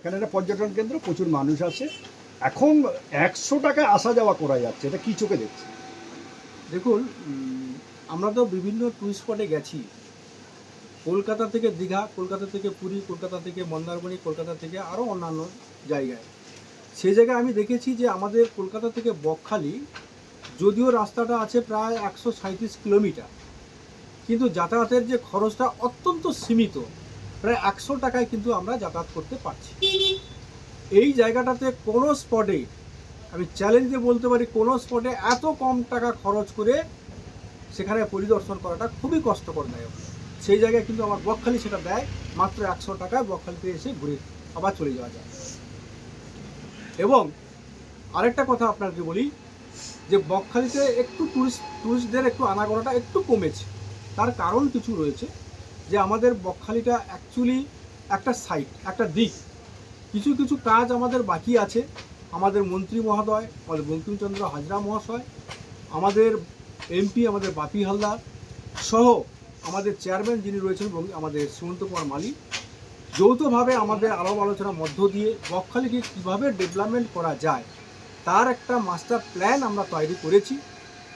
এখানে একটা পর্যটন কেন্দ্র, প্রচুর মানুষ আসে। এখন 100 টাকায় আসা যাওয়া করা যাচ্ছে, এটা কি চোখে দেখছে? দেখুন, আমরা তো বিভিন্ন টুরিস্ট স্পটে গেছি। কলকাতা থেকে দীঘা, কলকাতা থেকে পুরী, কলকাতা থেকে মন্দারমণি, কলকাতা থেকে আরও অন্যান্য জায়গায়। সেই জায়গায় আমি দেখেছি যে আমাদের কলকাতা থেকে বকখালি, যদিও রাস্তাটা আছে প্রায় 137 কিলোমিটার, কিন্তু যাতায়াতের যে খরচটা অত্যন্ত সীমিত, প্রায় 100 টাকায় কিন্তু আমরা যাতায়াত করতে পারছি। এই জায়গাটাতে কোনো স্পটে, আমি চ্যালেঞ্জে বলতে পারি, কোনো স্পটে এত কম টাকা খরচ করে সেখানে পরিদর্শন করাটা খুবই কষ্টকরদায়ক। সেই জায়গায় কিন্তু আমার বকখালি সেটা দেয় মাত্র 100 টাকায়। বকখালিতে এসে ঘুরে আবার চলে যাওয়া যায়। এবং আরেকটা কথা আপনাকে বলি যে বকখালিতে একটু টুরিস্টদের একটু আনাগোনাটা একটু কমেছে। তার কারণ কিছু রয়েছে, যে আমাদের বকখালিটা অ্যাকচুয়ালি একটা সাইট, একটা দিক। কিছু কিছু কাজ আমাদের বাকি আছে। আমাদের মন্ত্রী মহোদয়, আমাদের বঙ্কিমচন্দ্র হাজরা মহাশয়, আমাদের এমপি আমাদের বাপি হালদার সহ আমাদের চেয়ারম্যান যিনি রয়েছেন আমাদের সুমন্ত কুমার মালি, যৌথভাবে আমাদের আলাপ আলোচনার মধ্য দিয়ে বকখালিকে কীভাবে ডেভেলপমেন্ট করা যায় তার একটা মাস্টার প্ল্যান আমরা তৈরি করেছি।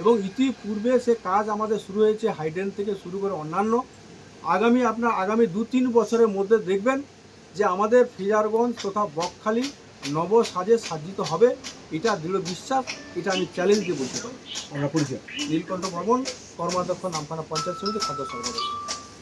এবং ইতিপূর্বে সে কাজ আমাদের শুরু হয়েছে, হাইডেন থেকে শুরু করে অন্যান্য। আগামী 2-3 বছরের মধ্যে দেখবেন যে আমাদের ফ্রেজারগঞ্জ তথা বকখালি নবসাজে সাজ্জিত হবে। এটা দৃঢ় বিশ্বাস, এটা আমি চ্যালেঞ্জ দিয়ে বলতে পারি। আমরা পরিচয়। নীলকণ্ঠ ভবন, কর্মাধ্যক্ষ, নামখানা পঞ্চায়েত সমিতি, খাদ্য সরবরাহ।